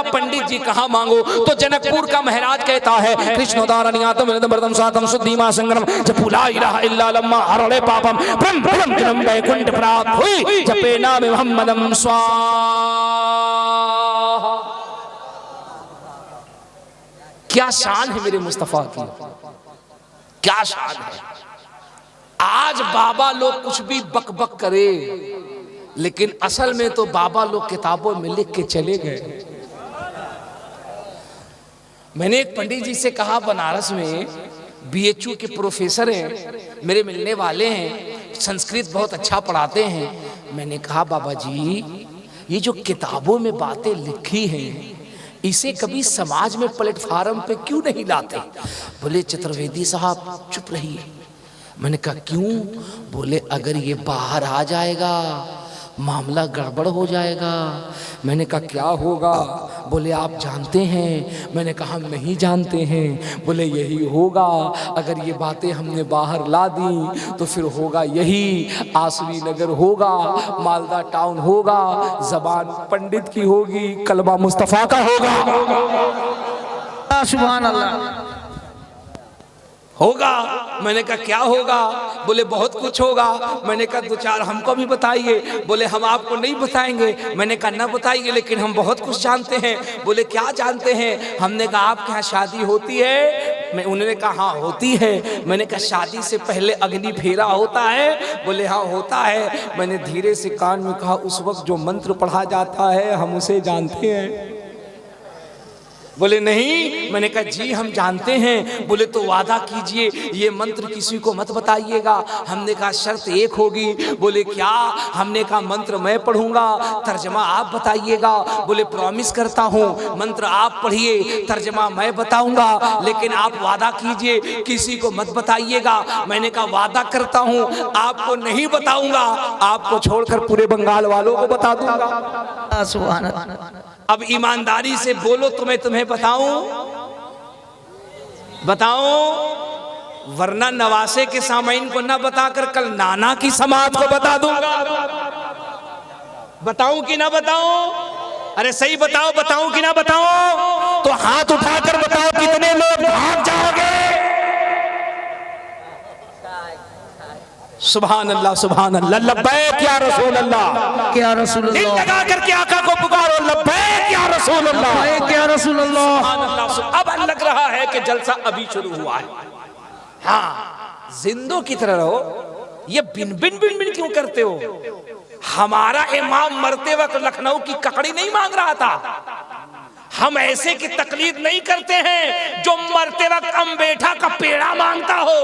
पंडित जी कहाँ मांगो? तो जनकपुर का महाराज कहता है कृष्णोदारण्यातम मृदम सातम शुद्धिमा संग्रम जपुला इलाहा इल्ला लम्मा हरले पापम ब्रह्म ब्रह्म जन्म वैकुंठ प्राप्त हुई जपे नाम मोहम्मदम स्वाहा। क्या शान है मेरे मुस्तफा की, क्या शान है। आज बाबा लोग कुछ भी बक बक करे, लेकिन असल में तो बाबा लोग किताबों में लिख के चले गए। मैंने एक पंडित जी से कहा, बनारस में बीएचयू के प्रोफेसर हैं, मेरे मिलने वाले हैं, संस्कृत बहुत अच्छा पढ़ाते हैं। मैंने कहा बाबा जी ये जो किताबों में बातें लिखी हैं इसे कभी समाज में प्लेटफार्म पे क्यों नहीं लाते? बोले चतुर्वेदी साहब चुप रहिए। मैंने कहा क्यों? बोले अगर ये बाहर आ जाएगा मामला गड़बड़ हो जाएगा। मैंने कहा क्या होगा? बोले आप जानते हैं। मैंने कहा हम नहीं जानते हैं। बोले यही होगा, अगर ये बातें हमने बाहर ला दी तो फिर होगा यही, आसवी नगर होगा, मालदा टाउन होगा, जबान पंडित की होगी, कलमा मुस्तफा का होगा। सुभान अल्लाह होगा। मैंने कहा क्या होगा? बोले बहुत कुछ होगा। मैंने कहा दो चार हमको भी बताइए। बोले हम आपको नहीं बताएंगे। मैंने कहा ना बताइए, लेकिन हम बहुत कुछ जानते हैं। बोले क्या जानते हैं? हमने कहा आपके यहाँ शादी होती है? उन्होंने कहा हाँ होती है। मैंने कहा शादी से पहले अग्नि फेरा होता है? बोले हाँ होता है। मैंने धीरे से कान में कहा उस वक्त जो मंत्र पढ़ा जाता है हम उसे जानते हैं? बोले नहीं। मैंने कहा जी हम जानते हैं। बोले तो वादा कीजिए ये मंत्र किसी को मत बताइएगा। हमने कहा शर्त एक होगी। बोले क्या? हमने कहा मंत्र मैं पढ़ूंगा, तर्जमा आप बताइएगा। बोले प्रॉमिस करता हूँ, मंत्र आप पढ़िए, तर्जमा मैं बताऊंगा, लेकिन आप वादा कीजिए किसी को मत बताइएगा। मैंने कहा वादा करता हूँ आपको नहीं बताऊंगा, आपको छोड़कर पूरे बंगाल वालों को बता दूंगा। सुभान अल्लाह। अब ईमानदारी से बोलो तो मैं तुम्हें बताऊं, वरना नवासे के सामाइन को ना बताकर कल नाना की समाज को बता दूंगा। बताऊं कि ना बताऊं? अरे सही बताओ, बताऊं कि ना बताऊं? तो हाथ उठाकर बताओ कितने लोग भाग जाओगे? सुभान अल्लाह, सुभान अल्लाह, लब्बैक या रसूल अल्लाह, क्या रसूल दिल अल्लाह, लगा करके आका को पुकारो, लब्बैक या रसूल अल्लाह, क्या रसूल अल्लाह। सुभान अल्लाह। अब लग रहा है कि जलसा अभी शुरू हुआ है। हाँ, जिंदों की तरह रहो। ये बिन बिन बिन बिन क्यों करते हो? हमारा इमाम मरते वक्त लखनऊ की ककड़ी नहीं मांग रहा था। हम ऐसे की तकलीद नहीं करते हैं जो मरते वक्त अम्बेठा का पेड़ा मांगता हो,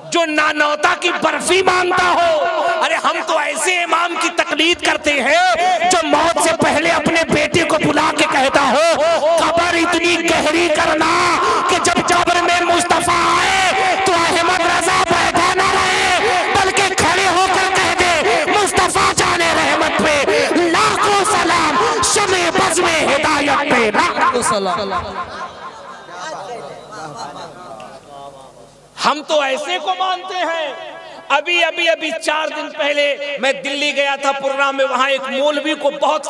जो नानौता की बर्फी मांगता हो। अरे हम तो ऐसे इमाम की तकलीद करते हैं जो मौत से पहले अपने बेटे को बुला के कहता हो कब्र इतनी गहरी करना कि जब कब्र में मुस्तफा आए तो अहमद रजा बैठा ना रहे, बल्कि खड़े होकर कह दे मुस्तफा जाने रहमत पे लाखों सलाम, शमे बज़ में हिदायत पे लाखों सलाम। हम तो ऐसे को मानते हैं। अभी 4 दिन पहले मैं दिल्ली गया था प्रोग्राम में, वहां एक मौलवी को बहुत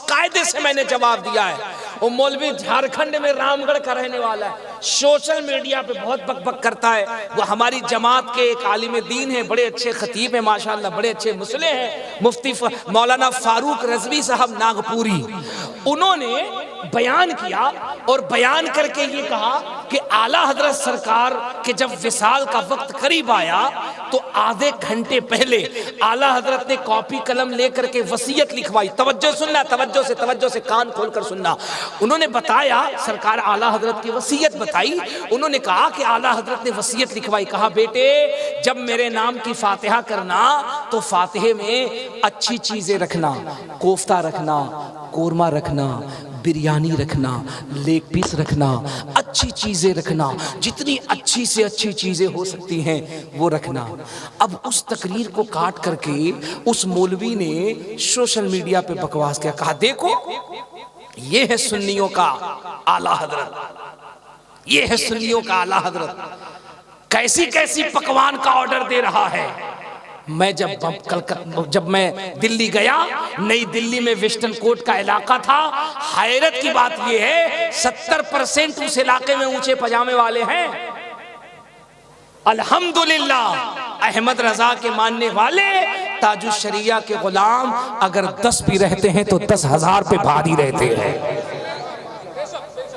कायदे से मैंने जवाब दिया है। वो मौलवी झारखंड में रामगढ़ का रहने वाला है, सोशल मीडिया पे बहुत बकबक करता है। वो हमारी जमात के एक आलिम दीन है, बड़े अच्छे खतीब है माशाल्लाह, बड़े अच्छे मुसले हैं, मुफ्ती मौलाना फारूक रजवी साहब नागपुरी। उन्होंने बयान किया और बयान करके ये कहा कि आला हजरत सरकार के जब विसाल का वक्त करीब आया तो आधे घंटे पहले आला हजरत ने कॉपी कलम लेकर के वसीयत लिखवाई। तवज्जो सुनना, तवज्जो से कान खोलकर सुनना। उन्होंने बताया, सरकार आला हजरत की वसीयत बताई। उन्होंने कहा कि आला हजरत ने वसीयत लिखवाई, कहा बेटे जब मेरे नाम की फातिहा करना तो फातिहे में अच्छी चीजें रखना, कोफ्ता रखना, कोरमा रखना, बिरयानी रखना, लेग पीस रखना, अच्छी चीजें रखना, जितनी अच्छी से अच्छी चीजें हो सकती हैं वो रखना। अब उस तकरीर को काट करके उस मौलवी ने सोशल मीडिया पे बकवास किया, कहा देखो ये है सुन्नियों का आला हजरत, ये है सुन्नियों का आला हजरत, कैसी कैसी पकवान का ऑर्डर दे रहा है। मैं जब मैं दिल्ली गया, नई दिल्ली में वेस्टर्न कोर्ट का इलाका था। हैरत की बात यह है 70% उस इलाके में ऊंचे पजामे वाले हैं। अल्हम्दुलिल्लाह अहमद रजा के मानने वाले ताजुश शरिया के गुलाम अगर 10 भी रहते हैं तो 10,000 पे भारी रहते हैं।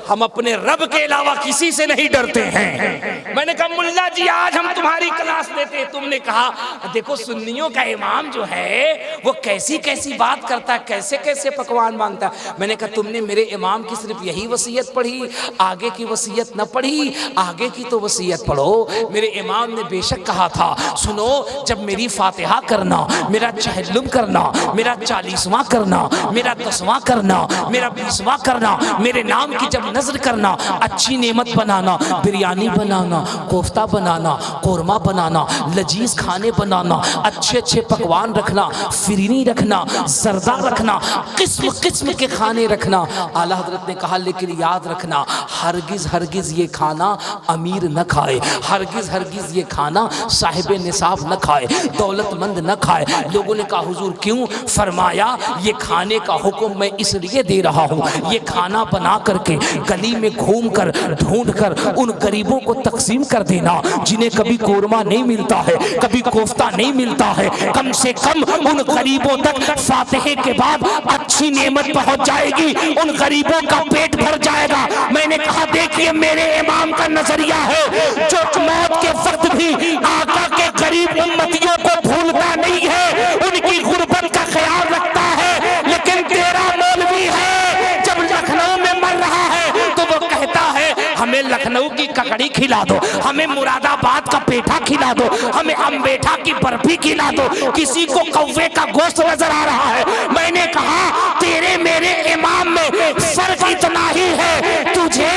हम अपने रब के अलावा किसी से नहीं डरते हैं। मैंने कहा मुल्ला जी आज हम तुम्हारी क्लास लेते हैं। तुमने कहा देखो सुन्नियों का इमाम जो है वो कैसी कैसी बात करता है, कैसे कैसे पकवान मांगता है। मैंने कहा तुमने मेरे इमाम की सिर्फ यही वसीयत पढ़ी, आगे की वसीयत न पढ़ी। आगे की तो वसीयत पढ़ो। मेरे इमाम ने बेशक कहा था सुनो, जब मेरी फातिहा करना, मेरा चहल्लुम करना, मेरा 40वां करना, मेरा 10वां करना, मेरा 20वां करना, मेरे नाम की जब नजर करना, अच्छी नेमत बनाना, बिरयानी बनाना, कोफ्ता बनाना, कोरमा बनाना, लजीज खाने बनाना, अच्छे अच्छे पकवान रखना, फिरनी रखना, जर्दा रखना, किस्म किस्म के खाने रखना। आला हजरत ने कहा लेकिन याद रखना हरगिज हरगिज ये खाना अमीर न खाए, हरगिज हरगिज ये खाना साहिब निसाब न खाए, दौलतमंद न खाए। लोगों ने कहा हुजूर क्यों? फरमाया ये खाने का हुक्म मैं इसलिए दे रहा हूँ, ये खाना बना करके गली में घूमकर ढूंढकर उन गरीबों को तकसीम कर देना जिन्हें कभी कोरमा नहीं मिलता है, कभी कोफ्ता नहीं मिलता है। कम से कम उन गरीबों तक फातिहे के बाद अच्छी नेमत पहुंच जाएगी, उन गरीबों का पेट भर जाएगा। मैंने कहा देखिए मेरे इमाम का नजरिया है जो मौत के वक्त भी आका के गरीब उम्मतियों को भूलता नहीं है, उनकी गुर्बत का ख्याल रखता है। लेकिन तेरा मौलवी है जब लखनऊ में मर रहा है तो वो कहता है हमें लखनऊ की ककड़ी खिला दो, हमें मुरादाबाद का पेठा खिला दो, हमें अम्बेठा की बर्फी खिला दो। किसी को कौवे का गोश्त नजर आ रहा है। मैंने कहा तेरे मेरे इमाम में फर्क इतना ही है, तुझे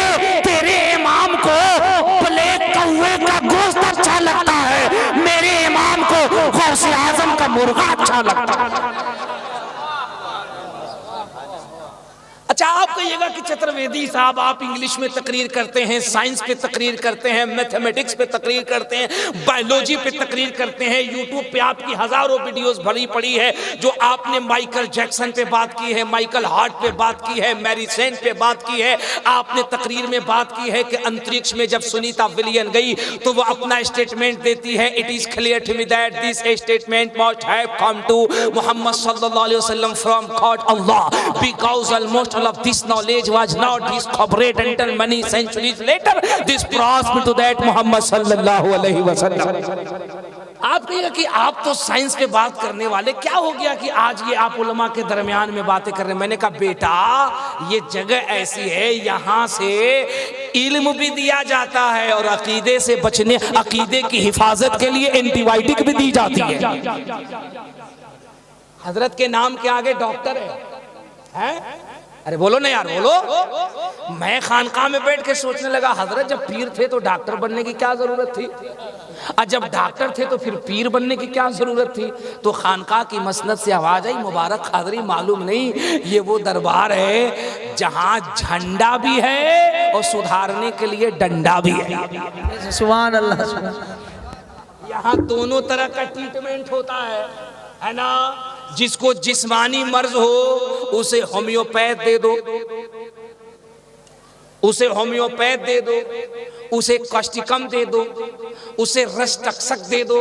तेरे इमाम को ब्लैक कौवे का गोश्त अच्छा लगता है, मेरे इमाम को गौसे आजम का मुर्गा अच्छा लगता है। अच्छा आप कहिएगा कि चतुर्वेदी साहब आप इंग्लिश में तकरीर करते हैं, साइंस पे तकरीर करते हैं, मैथमेटिक्स पे तकरीर करते हैं, बायोलॉजी पे तकरीर करते हैं, यूट्यूब पे आपकी हजारों वीडियोस भरी पड़ी है जो आपने माइकल जैक्सन पे बात की है, माइकल हार्ट पे बात की है, मैरी सेंट पे बात की है। आपने तकरीर में बात की है कि अंतरिक्ष में जब सुनीता विलियम गई तो वो अपना स्टेटमेंट देती है, it is clear to me that this statement must have come to Muhammad सल्लल्लाहु अलैहि वसल्लम from God Allah because almost all of this knowledge was not discovered until many centuries later this brought me to that Muhammad sallallahu alaihi wasallam। आप कहिएगा कि आप तो science पे बात करने वाले, क्या हो गया कि आज ये आप उलमा के दरमियान में बातें कर रहे हैं? मैंने कहा बेटा ये जगह ऐसी है यहाँ से इल्म भी दिया जाता है और अकीदे से बचने, अकीदे की हिफाजत के लिए एंटीबायोटिक भी दी जाती है। हजरत के नाम के आगे डॉक्टर है? अरे बोलो ना यार बोलो। मैं खानकाह में बैठ के सोचने लगा हजरत जब पीर थे तो डॉक्टर बनने की क्या जरूरत थी, और जब डॉक्टर थे तो फिर पीर बनने की क्या जरूरत थी? तो खानकाह की मसनद से आवाज आई मुबारक खादरी मालूम नहीं ये वो दरबार है जहां झंडा भी है और सुधारने के लिए डंडा भी है। सुभान अल्लाह। यहाँ दोनों तरह का ट्रीटमेंट होता है ना। जिसको जिस्मानी मर्ज हो उसे होम्योपैथ दे दो, उसे होम्योपैथ दे दो, उसे कष्टिकम दे दो, उसे रसटक्सक दे दो।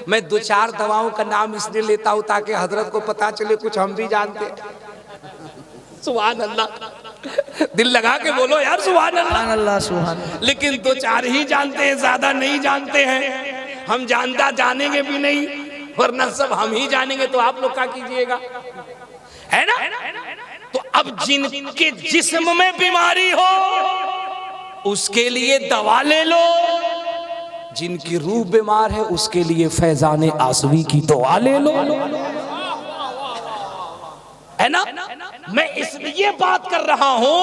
मैं 2-4 दवाओं का नाम इसलिए लेता हूं ताकि हजरत को पता चले कुछ हम भी जानते। सुभान अल्लाह, दिल लगा के बोलो यार सुभान अल्लाह सुभान। लेकिन 2-4 ही जानते हैं, ज्यादा नहीं जानते हैं। हम जानता जानेंगे भी नहीं, वरना सब हम ही जानेंगे तो आप लोग क्या कीजिएगा, है ना। तो अब जिनके जिस्म में बीमारी हो उसके लिए दवा ले लो, जिनकी रूह बीमार है उसके लिए फैजाने आसवी की दुआ ले लो, है ना। मैं इसलिए बात कर रहा हूं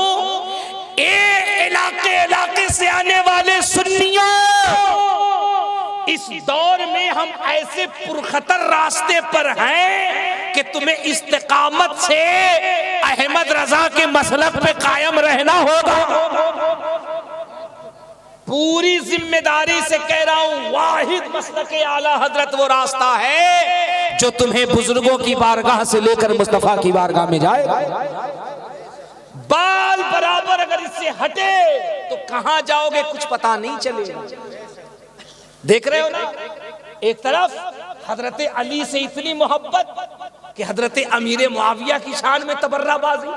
इलाके से आने वाले सुन्नियों, इस दौर में हम ऐसे पुरखतर रास्ते पर हैं कि तुम्हें इस्तिकामत से अहमद रजा के मसलक पे कायम रहना होगा। पूरी जिम्मेदारी से कह रहा हूं, वाहिद मसलक आला हजरत वो रास्ता है जो तुम्हें बुजुर्गों की बारगाह से लेकर मुस्तफा की बारगाह में जाए। बाल बराबर अगर इससे हटे तो कहां जाओगे कुछ पता नहीं चलेगा। देख रहे हो ना, एक तरफ हजरत अली से इतनी मोहब्बत कि हजरत अमीर मुआविया की शान में तबर्राबाजी,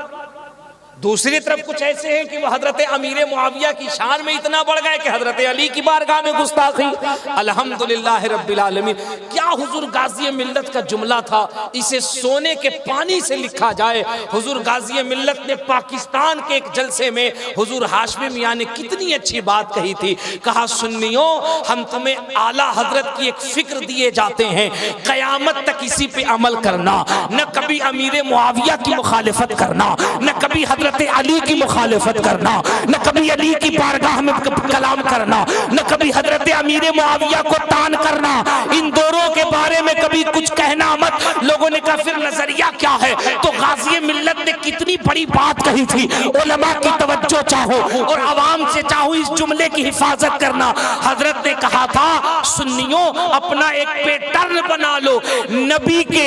दूसरी तरफ कुछ ऐसे हैं कि वो हजरत अमीर मुआविया की शान में इतना बढ़ गए कि हजरत अली की बारगाह में गुस्ताखी। अल्हम्दुलिल्लाह रब्बिल आलमीन। क्या हुजूर गाज़ी मिल्लत का जुमला था, इसे सोने के पानी से लिखा जाए। हुजूर गाज़ी मिल्लत ने पाकिस्तान के एक जलसे में हुजूर हाशमी मियां ने कितनी अच्छी बात कही थी। कहा, सुन्नियों, हम तुम्हें आला हजरत की एक फिक्र दिए जाते हैं, कयामत तक इसी पे अमल करना, न कभी अमीर मुआविया की मुखालिफत करना, न कभी हजरत अली की मुखालिफत करना, न कभी अली की बारगाह में कलाम करना, न कभी हजरत अमीर मुआविया को तान करना। इन दोनों के बारे में कभी कुछ कहना मत। लोगों ने कहा फिर नजरिया क्या है? तो गाज़ी मिल्लत ने कितनी बड़ी बात कही थी। उलमा की तवज्जो चाहो और आवाम से चाहो इस जुमले की हिफाजत करना। हजरत ने कहा था, सुन्नियों, अपना एक पैटर्न बना लो। नबी के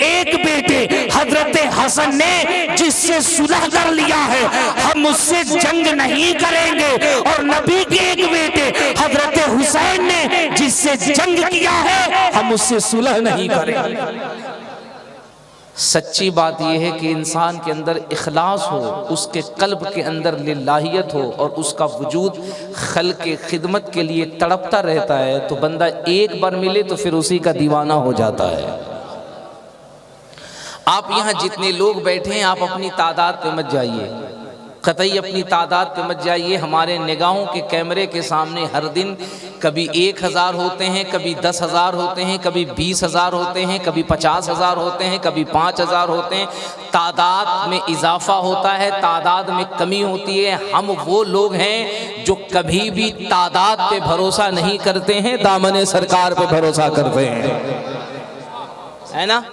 एक बेटे हजरत हसन ने जिससे सुलह कर लिया है, हम उससे जंग नहीं करेंगे, और नबी के एक बेटे हजरत हुसैन ने जिससे जंग किया है, हम उससे सुलह नहीं करेंगे। सच्ची बात यह है कि इंसान के अंदर इखलास हो, उसके कल्ब के अंदर लिल्लाहियत हो और उसका वजूद खल के खिदमत के लिए तड़पता रहता है, तो बंदा एक बार मिले तो फिर उसी का दीवाना हो जाता है। आप यहाँ जितने लोग बैठे हैं, आप अपनी तादाद पे मत जाइए, कतई अपनी तादाद पे मत जाइए। हमारे निगाहों के कैमरे के सामने हर दिन कभी 1000 होते हैं, कभी 10,000 होते हैं, कभी 20,000 होते हैं, कभी 50,000 होते हैं, कभी 5,000 होते हैं। तादाद में इजाफा होता है, तादाद में कमी होती है। हम वो लोग हैं जो कभी भी तादाद पे भरोसा नहीं करते हैं, दामन सरकार पे भरोसा करते हैं, है ना।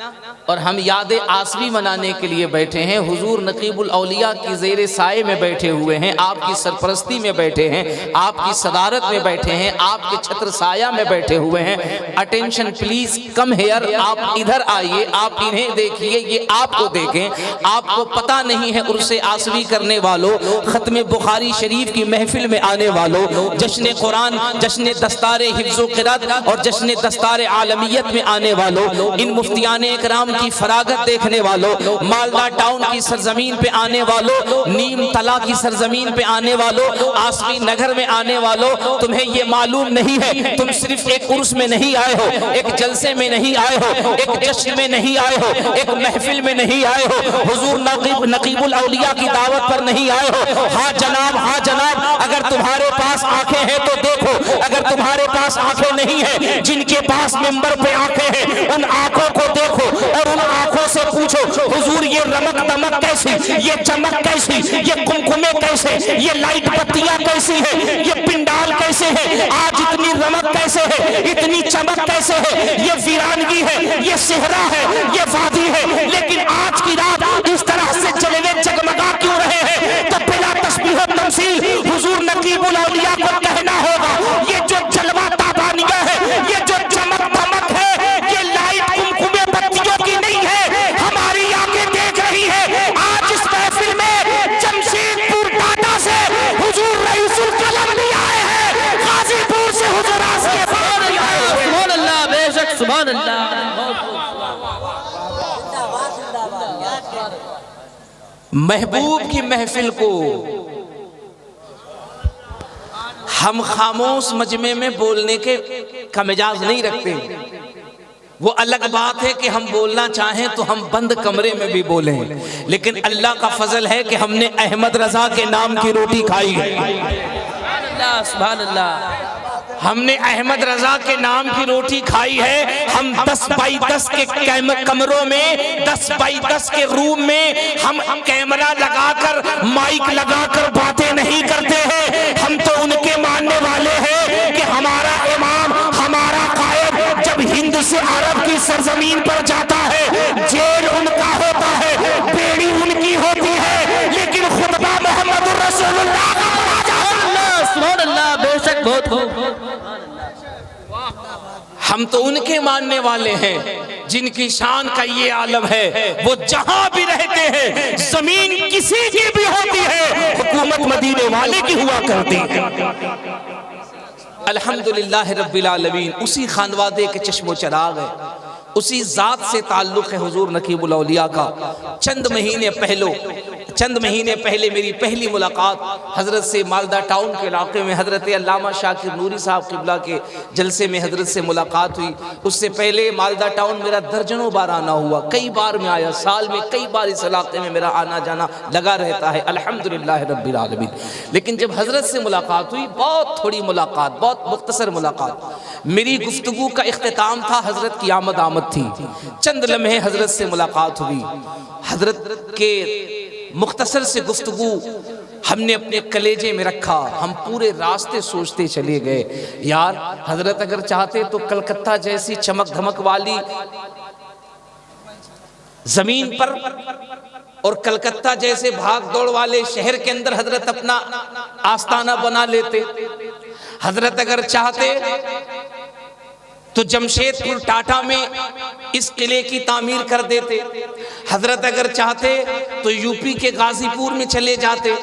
और हम याद आसवी मनाने के लिए बैठे हैं। हुजूर नकीबुल औलिया की ज़ेरे साए में बैठे हुए हैं, आपकी सरपरस्ती में बैठे हैं, आपकी सदारत में बैठे हैं, आपके छत्र साया में बैठे हुए हैं। अटेंशन प्लीज, कम हेयर, आप इधर आइए, आप इन्हें देखिए, ये आपको देखें। आपको पता नहीं है उर्से आसवी करने वालों, खत्म बुखारी शरीफ की महफिल में आने वालों, जश्न कुरान, जश्न दस्तारे हिफ्ज़ो क़िरात और जश्न दस्तारे आलमियत में आने वालों, इन मुफ्तियाने इकराम की फरागत देखने वालों, मालदा टाउन की सरजमीन पे आने वालों, नीम तला की सरजमीन पे आने वालों, आसमी नगर में आने वालों, तुम्हें ये मालूम नहीं है, तुम सिर्फ एक उर्स में नहीं आए हो, एक जलसे में नहीं आए हो, एक जश्न में नहीं आए हो, एक महफिल में नहीं आए हो, हुजूर नकीबुल औलिया की दावत पर नहीं आए हो। हाँ जनाब, हाँ जनाब, अगर तुम्हारे पास आंखें हैं तो देखो, अगर तुम्हारे पास आंखें नहीं है, जिनके पास मिंबर पे आंखें हैं, उन आंखों को देखो और उन आंखों से पूछो, हुजूर ये रमक दमक कैसी, ये चमक कैसी, ये कुमकुमे कैसे, ये लाइट बत्तियां कैसी है, ये पिंडाल कैसे है, आज इतनी रमक कैसे है, इतनी चमक कैसे है, ये वीरानगी है, ये सेहरा है, ये वादी है, लेकिन आज की रात इस तरह से जलवे जगमगा क्यों रहे हैं? तो बिला तस्बीह और तमसील हुजूर नकीबुल औलिया को कहना होगा, ये जो जलवा ताबानिया है, ये जो चमक दमक है, ये लाइट कुमकुमे बत्तियों की नहीं है, हमारी आंखें देख रही है। आज इस महफिल में जमशेदपुर टाटा से हुजूर रईसुल कलम भी आए हैं, गाजीपुर से हुजूर आसिफ भी आए हैं। सुभान अल्लाह, बेशक सुभान अल्लाह। महबूब की महफिल को हम खामोश मजमे में बोलने के का मिजाज नहीं रखते। वो अलग बात है कि हम बोलना चाहें तो हम बंद कमरे में भी बोलें, लेकिन अल्लाह का फजल है कि हमने अहमद रजा के नाम की रोटी खाई है। सुभान अल्लाह, हमने अहमद रजा के नाम की रोटी खाई है। हम 10 बाई 10 के कमरों में, 10 बाई 10 के रूम में हम कैमरा लगाकर, माइक लगाकर बातें नहीं करते हैं। हम तो उनके मानने वाले हैं कि हमारा इमाम, हमारा कायद जब हिंद से अरब की सरजमीन पर जाता है, जेल उनका होता है, बेड़ी उनकी होती है, लेकिन खुतबा मोहम्मद रसूलुल्लाह का पढ़ा जाता है। सुभान अल्लाह, बेशक हम तो उनके मानने वाले हैं जिनकी शान का ये आलम है, वो जहां भी रहते हैं, जमीन किसी की भी होती है, हुकूमत मदीने वाले की हुआ करती है। अल्हम्दुलिल्लाह रब्बिल आलमीन। उसी खानवादे के चश्मो चराग है, उसी जात से ताल्लुक है हुजूर नकीबुल औलिया का। चंद महीने पहले मेरी पहली मुलाकात हजरत से मालदा टाउन के इलाके में हजरत अल्लामा शाकिर नूरी साहब किबला के जलसे में हजरत से मुलाकात हुई। उससे पहले मालदा टाउन मेरा दर्जनों बार आना हुआ, कई बार मैं आया, साल में कई बार इस इलाके में मेरा आना जाना लगा रहता है, अल्हम्दुलिल्लाह रब्बिल आलमीन। लेकिन जब हजरत से मुलाकात हुई, बहुत थोड़ी मुलाकात, बहुत मुख्तसर मुलाकात, मेरी गुफ्तगू का इख्तिताम था, हजरत की आमद थी। चंद लम्हे हजरत से मुलाकात हुई, हजरत के मुख्तसर से गुफ्तगू हमने अपने कलेजे में रखा। हम पूरे रास्ते सोचते चले गए, यार हजरत अगर चाहते तो कलकत्ता जैसी चमक धमक वाली जमीन पर और कलकत्ता जैसे भाग दौड़ वाले शहर के अंदर हजरत अपना आस्ताना बना लेते। हजरत अगर चाहते तो जमशेदपुर टाटा में इस किले की तामीर कर देते। हजरत अगर चाहते तो यूपी के गाजीपुर में चले जाते।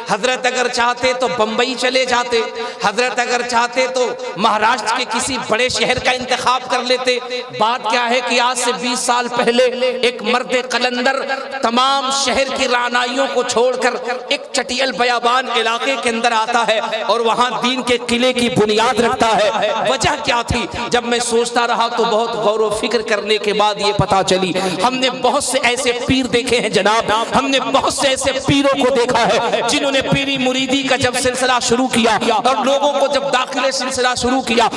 हजरत अगर चाहते तो बंबई चले जाते। हजरत अगर चाहते तो महाराष्ट्र के किसी बड़े शहर का इंतखाब कर लेते। बात क्या है कि आज से 20 साल पहले एक मर्द कलंदर तमाम शहर की रानाइयों को छोड़कर एक चटियल बयाबान इलाके के अंदर आता है और वहां दीन के किले की बुनियाद रखता है। वजह क्या थी? जब मैं सोचता रहा तो बहुत गौर व फिक्र करने के बाद ये पता चली, हमने बहुत से ऐसे पीर देखे हैं जनाब, हमने बहुत से ऐसे पीरों को देखा है जिन्होंने पीरी मुरीदी का जब सिलसिला शुरू किया और लोगों को जब दाखिले सिलसिला शुरू किया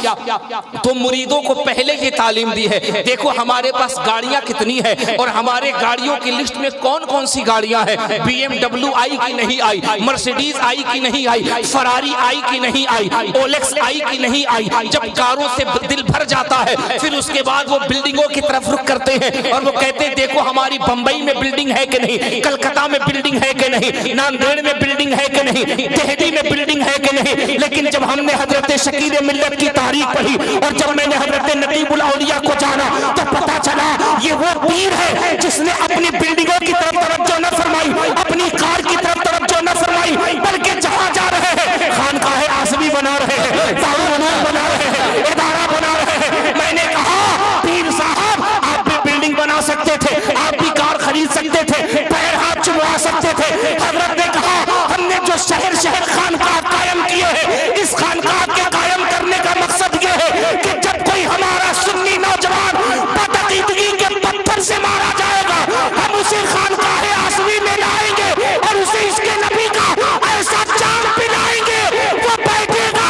तो मुरीदों को पहले ये तालीम दी है, देखो हमारे पास गाड़ियां कितनी है और हमारे गाड़ियों की लिस्ट में कौन कौन सी गाड़ियां हैं। BMW आई कि नहीं आई, मर्सिडीज आई कि नहीं आई, फरारी आई कि नहीं आई, ओलेक्स आई कि नहीं आई। जब कारों से दिल भर जाता है फिर उसके बाद वो बिल्डिंगों की तरफ रुख करते हैं और वो कहते हैं देखो हमारी बंबई में बिल्डिंग है कि नहीं, कलकत्ता में बिल्डिंग है कि नहीं, नांदेड़ में बिल्डिंग है कि नहीं, दिल्ली में बिल्डिंग है कि नहीं। लेकिन जब हमने हजरत शकीर मिल्लत की तारीख पढ़ी और जब मैंने हजरत नकीबुल औलिया को जाना तो पता चला ये वो पीर है जिसने अपनी बिल्डिंगों की तरफ तवज्जो न फरमाई, अपनी कार की तरफ तवज्जो न फरमाई, बल्कि जहां जा रहे हैं खानकाहे आज़मी बना रहे हैं, दारुल बना रहे हैं, इदारा बना रहे हैं। मैंने कहा पीर साहब आप भी बिल्डिंग बना सकते थे, आप भी कार खरीद सकते थे, पैर हाथ चुमवा सकते थे। हजरत ने कहा हमने जो शहर शहर खानकाह कायम किए हैं, इस खानकाह के कायम करने का मकसद ये है कि जब कोई हमारा सुन्नी नौजवान बदअकीदगी के पत्थर से मारा जाएगा हम उसे खानकाह आज़मी में लाएंगे और उसे इसके नबी का ऐसा जाम पिलाएंगे वो बैठेगा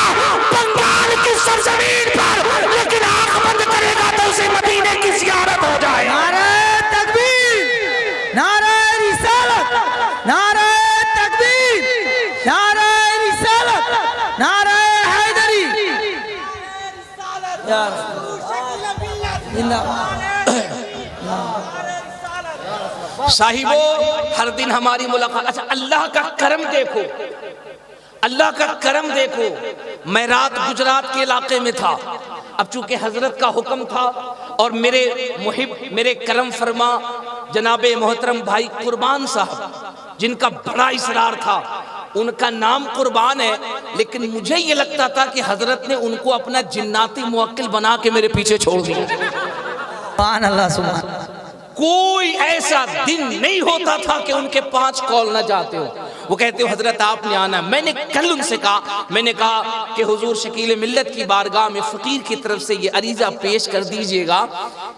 बंगाल की सरजमीन पर लेकिन आंख बंद करेगा तो उसे मदीने की ज़ियारत हो जाए। नारे तकबीर, नारे रिसालत, नारे तकबीर, नारे रिसालत, नारे हैदरी। साहिबो हर दिन हमारी मुलाकात। अच्छा अल्लाह का करम देखो, अल्लाह का करम देखो। मैं रात गुजरात के इलाके में था, अब चूंकि हजरत का हुक्म था और मेरे मुहिब मेरे करम फरमा जनाबे मोहतरम भाई कुर्बान साहब जिनका बड़ा इसरार था, उनका नाम कुर्बान है, लेकिन मुझे ये लगता था कि हजरत ने उनको अपना जिन्नाती मुवक्किल बना के मेरे पीछे छोड़ दिया। सुभान अल्लाह, सुभान। कोई ऐसा दिन नहीं होता था कि उनके 5 कॉल ना जाते हो। वो कहते हो हजरत आपने आना। मैंने कल उनसे कहा, मैंने कहा कि हुजूर शकील मिल्लत की बारगाह में फकीर की तरफ से ये अरीजा पेश कर दीजिएगा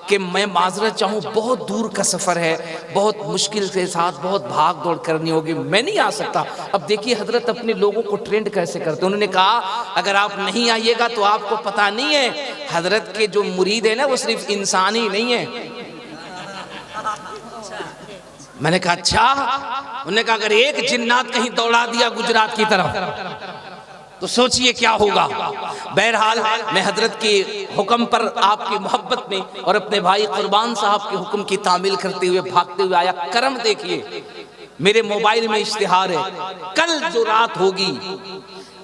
कि मैं माजरत चाहूँ, बहुत दूर का सफ़र है, बहुत मुश्किल के साथ बहुत भाग दौड़ करनी होगी, मैं नहीं आ सकता। अब देखिए हजरत अपने लोगों को ट्रेंड कैसे करते। उन्होंने कहा अगर आप नहीं आइएगा तो आपको पता नहीं है हजरत के जो मुरीद है ना वो सिर्फ इंसान ही नहीं है। मैंने कहा अच्छा। उन्होंने कहा अगर एक जिन्नात कहीं दौड़ा दिया गुजरात की तरफ तो सोचिए क्या होगा। बहरहाल मैं हजरत के हुक्म पर आपकी मोहब्बत में और अपने भाई कुर्बान साहब के हुक्म की तामील करते हुए भागते हुए आया। करम देखिए, मेरे मोबाइल में इश्तिहार है, कल जो रात होगी,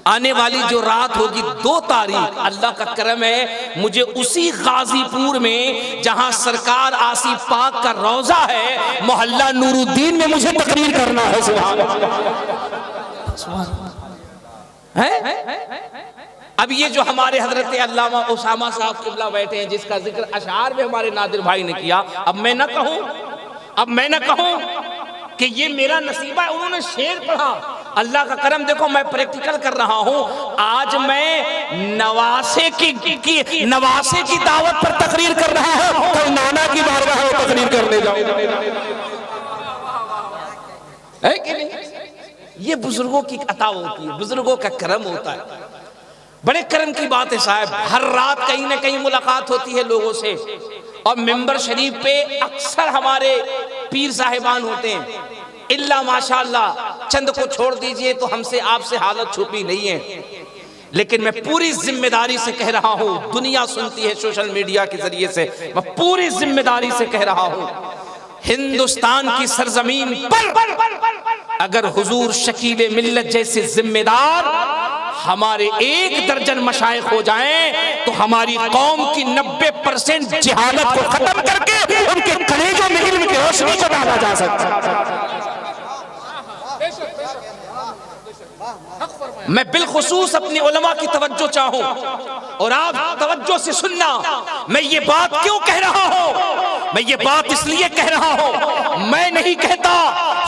आने वाली जो रात होगी 2 तारीख, अल्लाह का करम है, मुझे उसी गाजीपुर में जहां सरकार आसिफ पाक का रोजा है, मोहल्ला नूरुद्दीन में मुझे तकरीर करना है। सुभान है। अब ये जो हमारे हजरत अल्लामा उसामा साहब किबला बैठे हैं, जिसका जिक्र अशआर में हमारे नादिर भाई ने किया, अब मैं न कहूं कि ये मेरा नसीबा है। उन्होंने शेर पढ़ा, अल्लाह का करम देखो, मैं प्रैक्टिकल कर रहा हूं। आज मैं नवासे की दावत पर तकरीर कर रहा हूं, तो नाना की बारगाह में तकरीर करने जाऊं, है कि नहीं? ये बुजुर्गों की अता होती है, बुजुर्गों का करम होता है। बड़े करम की बात है साहब, हर रात कहीं ना कहीं मुलाकात होती है लोगों से, और मिंबर शरीफ पे अक्सर हमारे पीर साहिबान होते हैं, इल्ला माशाअल्लाह चंद को छोड़ दीजिए तो हमसे आपसे हालत छुपी नहीं है। लेकिन मैं पूरी जिम्मेदारी से कह रहा हूं, दुनिया सुनती है सोशल मीडिया के जरिए से, मैं पूरी जिम्मेदारी से कह रहा हूं, हिंदुस्तान की सरजमीन पर अगर हुजूर शकील मिल्लत जैसे जिम्मेदार हमारे 1 दर्जन मशाइख हो जाएं, तो हमारी कौम की 90% जहालत को खत्म करके उनके कलेजों में इल्म की रोशनी को डाला जा सकता। मैं बिलखुसूस अपनी उलमा की तवज्जो चाहूं, और आप तवज्जो से सुनना। मैं ये बात क्यों कह रहा हूं? मैं ये बात इसलिए कह रहा हूं, मैं नहीं कहता,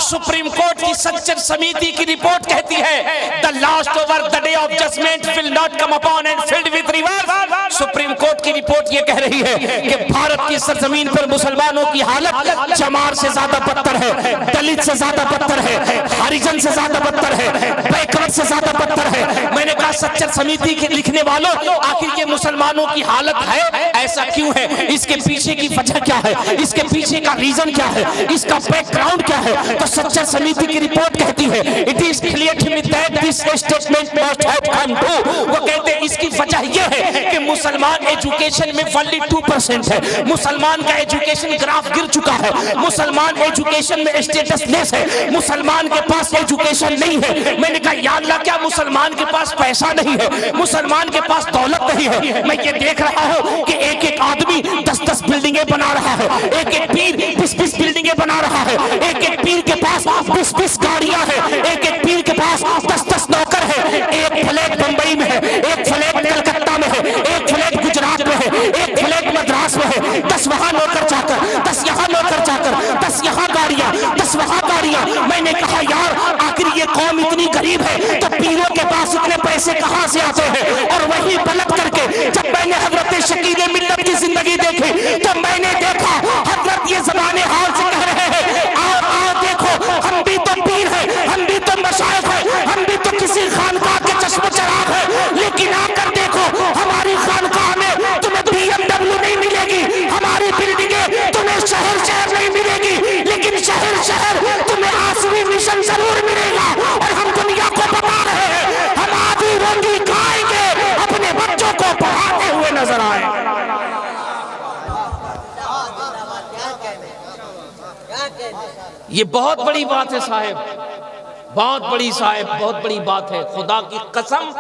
सुप्रीम कोर्ट की सच्चर समिति की रिपोर्ट कहती है, the last over the day of judgement will not come upon and filled with rivers. Supreme court की रिपोर्ट ये कह रही है कि भारत की सरजमीन पर मुसलमानों की हालत जमार से ज्यादा बदतर है, दलित से ज्यादा बदतर है, हरिजन से ज्यादा बदतर है, बैकवर्ड से ज्यादा बदतर है। मैंने कहा सच्चर समिति के लिखने वालों, आखिर ये मुसलमानों की हालत है, ऐसा क्यों है? इसके पीछे की वजह क्या है? इसके पीछे का रीजन क्या है? इसका बैकग्राउंड क्या है? तो सच्चर समिति की रिपोर्ट कहती है, it is clear to me that this statement must have come true. वो कहते हैं इसकी वजह यह है कि मुसलमान एजुकेशन में ओनली 2% है, मुसलमान का एजुकेशन ग्राफ गिर चुका है, मुसलमान एजुकेशन में स्टेटसलेस है, मुसलमान के पास एजुकेशन नहीं है। मैंने कहा या अल्लाह, क्या मुसलमान के पास पैसा नहीं है? मुसलमान के पास दौलत नहीं है? मैं ये देख रहा हूं कि एक एक आदमी 10-10 बिल्डिंगें बना रहा है, एक एक पीर 20-20 बिल्डिंगें बना रहा है, एक एक पीर के पास 20-20 गाड़ियां हैं, एक एक पीर के पास 10-10 नौकर है, एक फ्लैट बंबई में है, एक फ्लैट कलकत्ता में है, एक फ्लैट गुजरात में है, एक फ्लैट मद्रास में है, 10 वहां नौकर चाकर, 10 यहाँ नौकर चाकर, 10 यहाँ गाड़ियां, 10 वहां गाड़ियां। मैंने कहा यार, आखिर ये कौम इतनी गरीब है तो पीरों के पास इतने पैसे कहां से आते हैं? और वही पलट करके जब मैंने हजरत शकील मिल्लत की जिंदगी देखी, तो मैंने देखा हजरत ये ज़बाने हाल से कह रहे हैं, आओ देखो, हम भी तो पीर है, हम भी तो मशाइख है, हम भी तो किसी खानकाह के चश्मे चराग है, लेकिन आकर देखो हमारी खानकाह में तुम्हें BMW नहीं मिलेगी, हमारी बिल्डिंगें तुम्हें शहर शहर नहीं मिलेगी, लेकिन शहर शहर तुम्हें आसवी मिशन जरूर मिलेगा। और हम दुनिया को बता रहे हैं, हम आधी रोटी खाएंगे, अपने बच्चों को पढ़ाते हुए नजर आए। ये बहुत बड़ी बात है साहब, बहुत बड़ी साहब, बहुत बड़ी बात है। खुदा की कसम,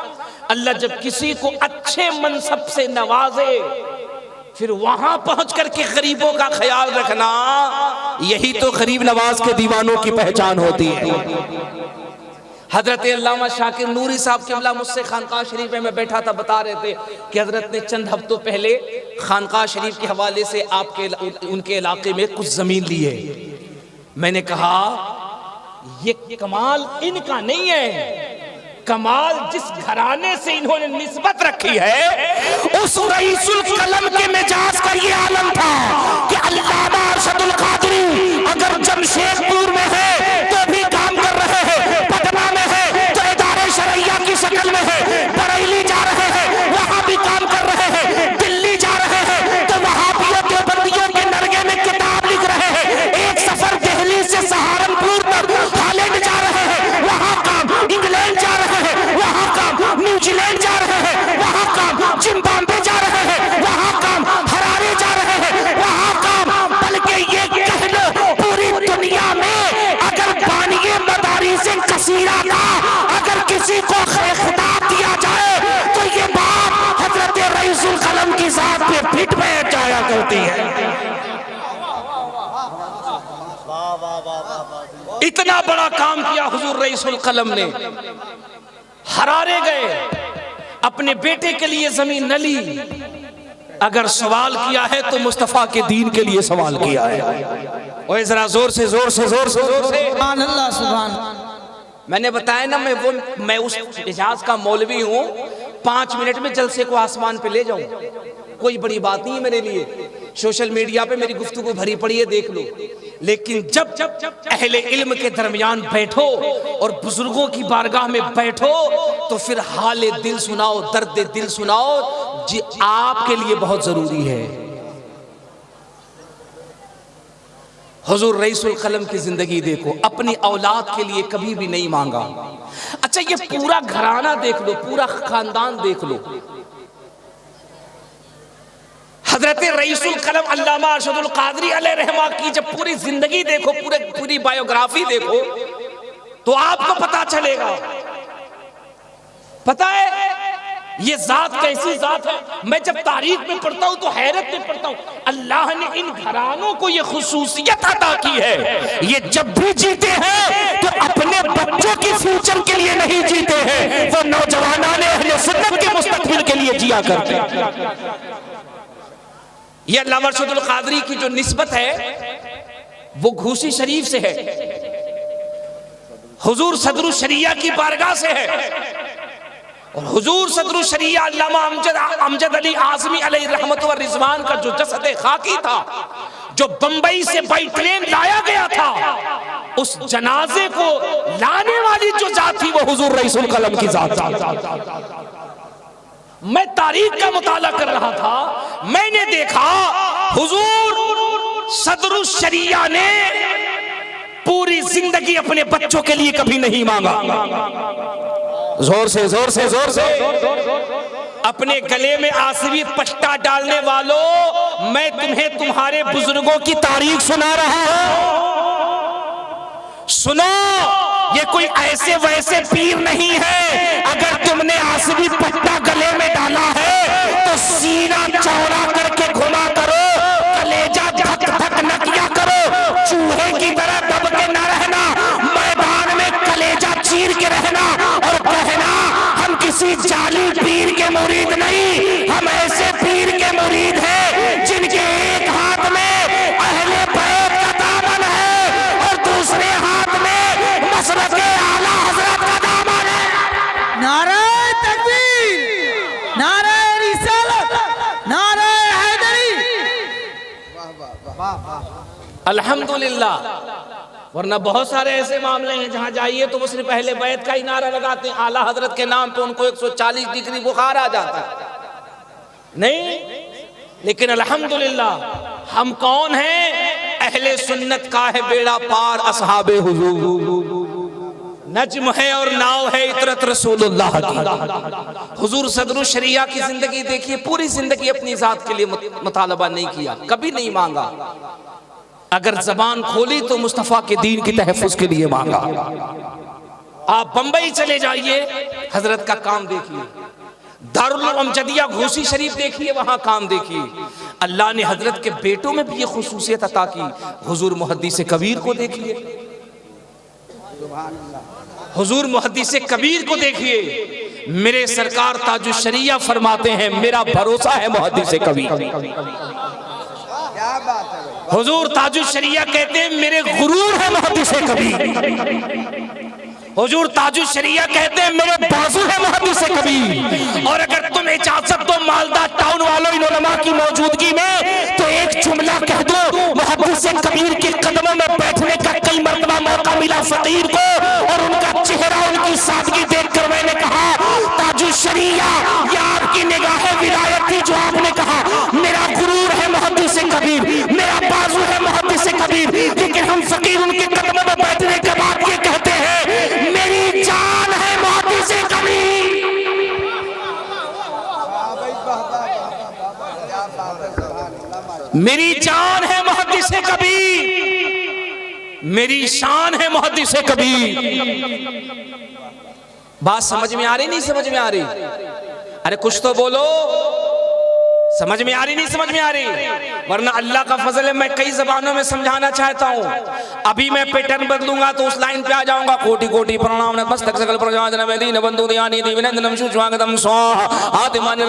अल्लाह जब किसी को अच्छे मनसब से नवाजे, फिर वहां पहुंच करके गरीबों का ख्याल रखना, यही तो गरीब नवाज के दीवानों की पहचान होती है। हजरत अल्लामा शाकिर नूरी साहब किबला मुझसे खानकाह शरीफ में मैं बैठा था, बता रहे थे कि हजरत ने चंद हफ्तों पहले खानकाह शरीफ के हवाले से आपके उनके इलाके में कुछ जमीन ली है। मैंने कहा ये कमाल इनका नहीं है, कमाल जिस घराने से इन्होंने निस्बत रखी है, उस रईसुल कलम के मिजाज का ये आलम था कि अल्लामा अरशदुल कादरी अगर जमशेदपुर में है तो भी काम कर रहे हैं, पटना में है तो इदारे शरैया की शक्ल में है, बरेली जा रहे हैं वहां भी काम कर रहे हैं, दिल्ली जा रहे हैं तो वहां भी देवबंदियों के नरगे में किताब लिख रहे हैं, एक सफर दिल्ली से सहारनपुर तक हालैंड जा रहे हैं, वहां काम, इंग्लैंड जा रहे हैं वहां काम, न्यूजीलैंड जा रहे हैं वहां काम, जिम्बाब्वे जा रहे हैं वहां काम, हरारे जा रहे हैं वहां काम। बल्कि ये कह लो पूरी दुनिया में अगर इतना बड़ा काम किया हुजूर रईसुल कलम ने। हरारे गए, अपने बेटे के लिए जमीन न ली, अगर सवाल किया है तो मुस्तफा के दीन के लिए सवाल किया है। और जरा जोर से जोर से जोर से जोर से सुभान अल्लाह सुभान। मैंने बताया ना, मैं उस इजाज का मौलवी हूँ, 5 मिनट में जलसे को आसमान पे ले जाऊं, कोई बड़ी बात नहीं है मेरे लिए। सोशल मीडिया पे मेरी गुफ्तगू भरी पड़ी है, देख लो। लेकिन जब अहले इल्म के दरमियान बैठो और बुजुर्गों की बारगाह में बैठो तो फिर हाल दिल सुनाओ, दर्द दिल सुनाओ, जी आपके लिए बहुत जरूरी है। हुजूर रईसुल कलम की जिंदगी देखो, अपनी औलाद के लिए कभी भी नहीं मांगा। अच्छा, ये पूरा घराना देख लो, पूरा खानदान देख लो। हजरत रईसुल कलम अल्लामा अरशदुल कादरी अलैहि रहमा की जब पूरी जिंदगी देखो, पूरी बायोग्राफी देखो तो आपको पता चलेगा। पता है ये जात कैसी जात है। मैं जब तारीख में पढ़ता हूं तो हैरत में पढ़ता हूं, अल्लाह ने इन घरानों को ये खुसूसियत अता की है, ये जब भी जीते हैं तो अपने बच्चों की फ्यूचर के लिए नहीं जीते हैं, वो नौजवानाने अहले सुन्नत के मुस्तकबिल के लिए जिया करते हैं। ये अल्लामा अरशदुल कादरी की जो निस्बत है वो घूसी शरीफ से है, हुजूर सदरुल शरिया की बारगाह से है। और हुजूर सदरुल शरिया अल्लामा अमजद अली आज़मी अलैहि रहमत व रिज़वान का जो जसद खाकी था, जो बंबई से बाई ट्रेन लाया गया था, उस जनाजे को लाने वाली जो जात थी वो हुजूर रईसुल कलम की जात थी। मैं तारीख का मुताला कर रहा था, मैंने देखा हुजूर सदरुल शरिया ने पूरी जिंदगी अपने बच्चों के लिए कभी नहीं मांगा। जोर से जोर से जोर से अपने गले में आसवी पट्टा डालने वालों, मैं तुम्हें तुम्हारे बुजुर्गों की तारीख सुना रहा हूं। सुनो, ये कोई ऐसे वैसे पीर नहीं है। अगर तुमने आसवी पट्टा गले में डाला है तो सीना चौड़ा करके घुमा करो, कलेजा धक धक न किया करो, चूहे की तरह दब के न रहना, मैदान में कलेजा चीर के रहना और कहना हम किसी जाली पीर के मुरीद नहीं, हम ऐसे पीर के मुरीद हैं जिनके एक हाथ में अहले बैत का दामन है और दूसरे हाथ में मसलक आला हजरत का दामन है। नारे तकबीर, नारे रिसालत, नारे हैदरी। अल्हम्दुलिल्लाह। वरना बहुत सारे ऐसे मामले हैं जहां जाइए तो वो सिर्फ पहले बैत का ही नारा लगाते हैं, आला हजरत के नाम पे उनको 140 डिग्री बुखार आ जाता है। नहीं, लेकिन अल्हम्दुलिल्लाह हम कौन हैं? अहले सुन्नत का है बेड़ा पार, असहाबे हुजूर। नज्म है और नाव है इतरत रसूलुल्लाह की। हुजूर सदरुल शरिया की जिंदगी देखिए, पूरी जिंदगी अपनी जात के लिए मुतालबा नहीं किया, कभी नहीं मांगा। अगर जबान खोली तो मुस्तफा के दीन की तहफ्फुज के लिए मांगा। आप बंबई चले जाइए, हजरत का काम देखिए, दारुल अमजदिया घूसी शरीफ देखिए, वहां काम देखिए। अल्लाह ने हजरत के बेटों में भी ये खुसूसियत अता की। हुजूर मुहद्दिस कबीर को देखिए, हुजूर मुहद्दिस कबीर को देखिए। मेरे सरकार ताजुल शरिया फरमाते हैं, मेरा भरोसा है मुहद्दिस कबीर। हुजूर ताजुल शरिया कहते हैं मेरे गुरूर है मुहद्दिस कबीर। हुजूर ताजुल शरिया कहते हैं मेरे बाजू है मुहद्दिस कबीर। और अगर तुम इजाजत दो मालदा टाउन वालों इन उलमा की मौजूदगी में तो एक जुमला कह दो, मुहद्दिस कबीर के कदमों में बैठने का कई मरतबा मौका मिला फकीर को, और उनका चेहरा, उनकी सादगी देखकर मैंने कहा ताजुल शरिया या आपकी निगाह विलायत थी जो आपने कहा मेरा गुरूर है मुहद्दिस कबीर, मेरा बाजू है मुहद्दिस कबीर। लेकिन हम फकीर उनके कदमों में बैठने के बाद ये कहते हैं मेरी जान है मुहद्दिस कबीर। मेरी जान है मुहद्दिस कबीर, मेरी शान है मुहद्दिस कबीर। बात समझ में आ रही नहीं समझ में आ रही? अरे कुछ तो बोलो। समझ में आ रही नहीं समझ में आ रही? वरना अल्लाह का फजल है, मैं कई जबानों में समझाना चाहता हूँ। अभी मैं पैटर्न बदलूंगा तो उस लाइन पे आ जाऊंगा। कोटि कोटि प्रणाम नमस्तक सकल प्रजाजन वेदीन बंधु दयानि दिविनंदनम सुस्वागतम स्वाहा आतिमान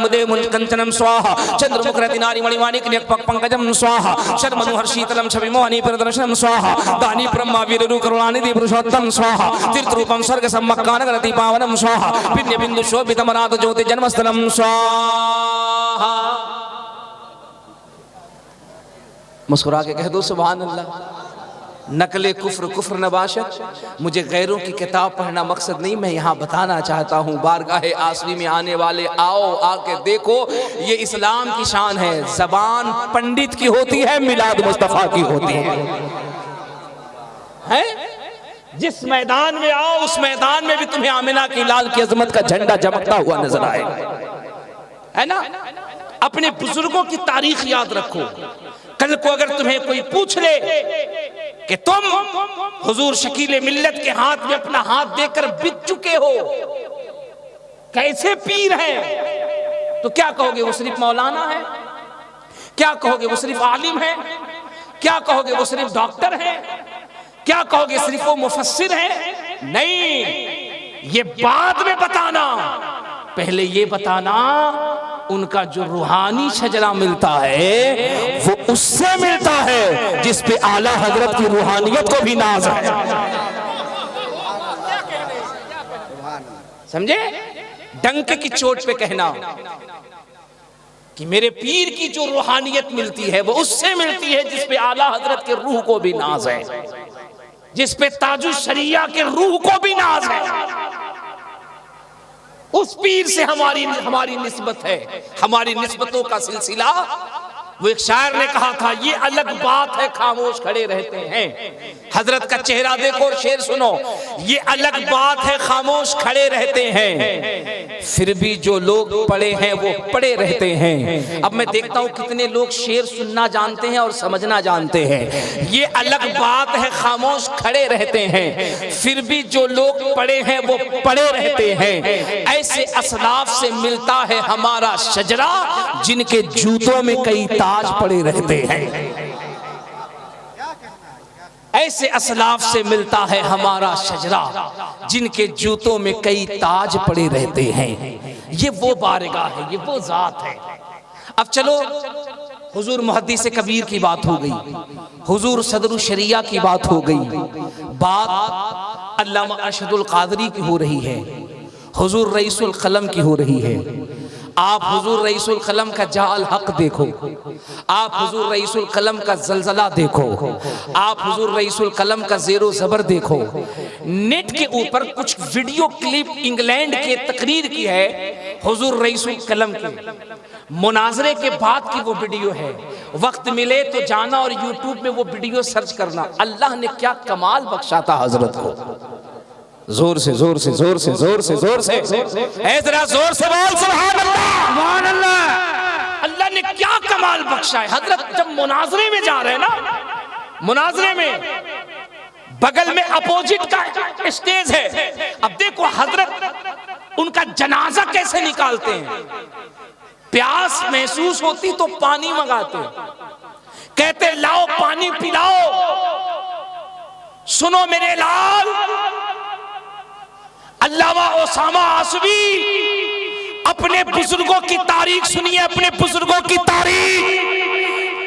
मुदे मुनकंचनम स्वाहा चंद्रमुख रतिनारि मणिमाणिक निपक पंकजम स्वाहा शर्मनुहर शीतलम छवि मोहनी प्रदर्शनम स्वाहा दानी ब्रह्मा वीररु करुणानिधि पुरुषोत्तम स्वाहा तीर्थरूपम स्वर्ग सम्मक्कानगरति पावनम स्वाहा पिण्य बिंदु शोभितमनाथ ज्योति जन्मस्थलम स्वाहा। मुस्कुरा के कह दो सुभान अल्लाह। नकले कुफ्र कुफ्र नबाशत। मुझे गैरों की किताब पढ़ना मकसद नहीं, मैं यहाँ बताना चाहता हूँ बारगाहे आसवी में आने वाले आओ आके देखो, ये इस्लाम की शान है। जबान पंडित की होती है, मिलाद मुस्तफा की होती है? जिस मैदान में आओ उस मैदान में भी तुम्हें आमिना की लाल की अजमत का झंडा चमकता हुआ नजर आएगा, है ना? अपने बुजुर्गों की तारीख याद रखो। कल को अगर तुम्हें कोई पूछ ले कि तुम हुजूर शकील मिल्लत के हाथ में अपना हाथ देकर बिक चुके हो, कैसे पीर हैं, तो क्या कहोगे? वो सिर्फ मौलाना है? क्या कहोगे? वो सिर्फ आलिम है? क्या कहोगे? वो सिर्फ डॉक्टर है? क्या कहोगे? सिर्फ वो मुफस्सिर है? नहीं, ये बाद में बताना। पहले ये बताना उनका जो रूहानी शजरा मिलता है वो उससे मिलता है जिस पे आला हजरत की रूहानियत को भी नाज है। समझे? डंके की चोट पे कहना कि मेरे पीर की जो रूहानियत मिलती है वो उससे मिलती है जिस पे आला हजरत के रूह को भी नाज है, जिस पे ताजुश शरिया के रूह को भी नाज है। उस पीर से हमारी निस्बत है, हमारी निस्बतों का सिलसिला। वो एक शायर ने कहा था, ये अलग बात है खामोश खड़े रहते हैं। हजरत का चेहरा देखो और शेर सुनो। ये अलग बात है खामोश खड़े रहते हैं, फिर भी जो लोग पड़े हैं वो पड़े रहते हैं। अब मैं देखता हूँ कितने लोग शेर सुनना जानते हैं और समझना जानते हैं। ये अलग बात है खामोश खड़े रहते हैं, फिर भी जो लोग पड़े हैं वो पड़े रहते हैं। ऐसे असलाफ से मिलता है हमारा शजरा जिनके जूतों में कई ताज पड़े रहते हैं। ऐसे असलाफ से मिलता है हमारा शजरा जिनके जूतों में कई ताज पड़े रहते हैं। ये वो बारगाह है, ये वो जात है। अब चलो, हुजूर मुहद्दिस कबीर की बात हो गई, हुजूर सदरुल शरिया की बात हो गई, बात अल्लामा अरशदुल कादरी की हो रही है, हुजूर रईसुल कलम की हो रही है। आप हुजूर रईसुल कलम का जाल हक देखो, आप हुजूर रईसुल कलम का जलजला देखो, आप हुजूर रईसुल कलम का ज़ेरो ज़बर देखो। नेट के ऊपर कुछ वीडियो क्लिप इंग्लैंड के तकरीर की है हुजूर रईसुल कलम की, मुनाजरे के बाद की वो वीडियो है। वक्त मिले तो जाना और यूट्यूब में वो वीडियो सर्च करना। अल्लाह ने क्या कमाल बख्शा था हजरत को। जोर से जोर से जोर से जोर से जोर से जरा जोर से बोल सुभान अल्लाह, सुभान अल्लाह। अल्लाह ने क्या कमाल बख्शा है। हजरत जब मुनाजरे में जा रहे हैं ना, मुनाजरे में बगल में अपोजिट का स्टेज है। अब देखो हजरत उनका जनाजा कैसे निकालते हैं। प्यास महसूस होती तो पानी मंगाते, कहते लाओ पानी पिलाओ। सुनो मेरे लाल, अल्लामा ओसामा आसवी, अपने बुजुर्गों की तारीख सुनिए, अपने बुजुर्गों की तारीख।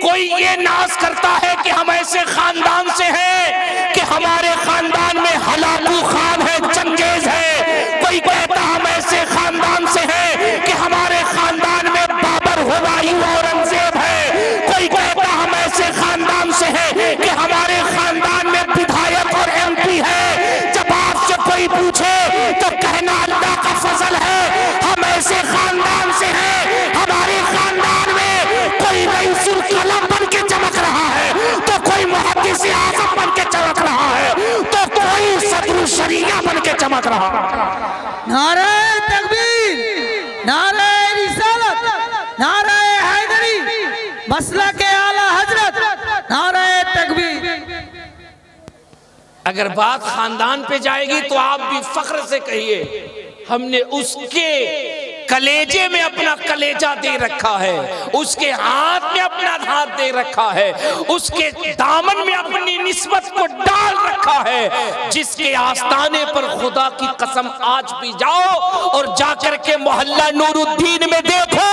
कोई ये नाज करता है कि हम ऐसे खानदान से हैं कि हमारे खानदान में हलाकू खान है, चंगेज है। कोई कहता हम ऐसे खानदान से हैं कि हमारे खानदान में बाबर, हुमायूं, औरंगजेब है। कोई कहता हम ऐसे खानदान से हैं कि हमारे खानदान में विधायक और MP है। जब आपसे कोई पूछे तो कहना अल्लाह का फजल है, हम ऐसे खानदान से हैं, हमारे खानदान में कोई रईसुल कलम बन के चमक रहा है, तो कोई मुहद्दिस आज़म बन के चमक रहा है, तो कोई सदरुल शरिया बन के चमक रहा है। नारे तकबीर, नारे रिसालत, नारे हैदरी, मसलक आला हजरत, नारे तकबीर। अगर बात खानदान पे जाएगी तो आप भी फख्र से कहिए हमने उसके कलेजे में अपना कलेजा दे रखा है, उसके हाथ में अपना हाथ दे रखा है, उसके दामन में अपनी निस्बत को डाल रखा है। जिसके आस्ताने पर खुदा की कसम आज भी जाओ और जाकर के मोहल्ला नूरुद्दीन में देखो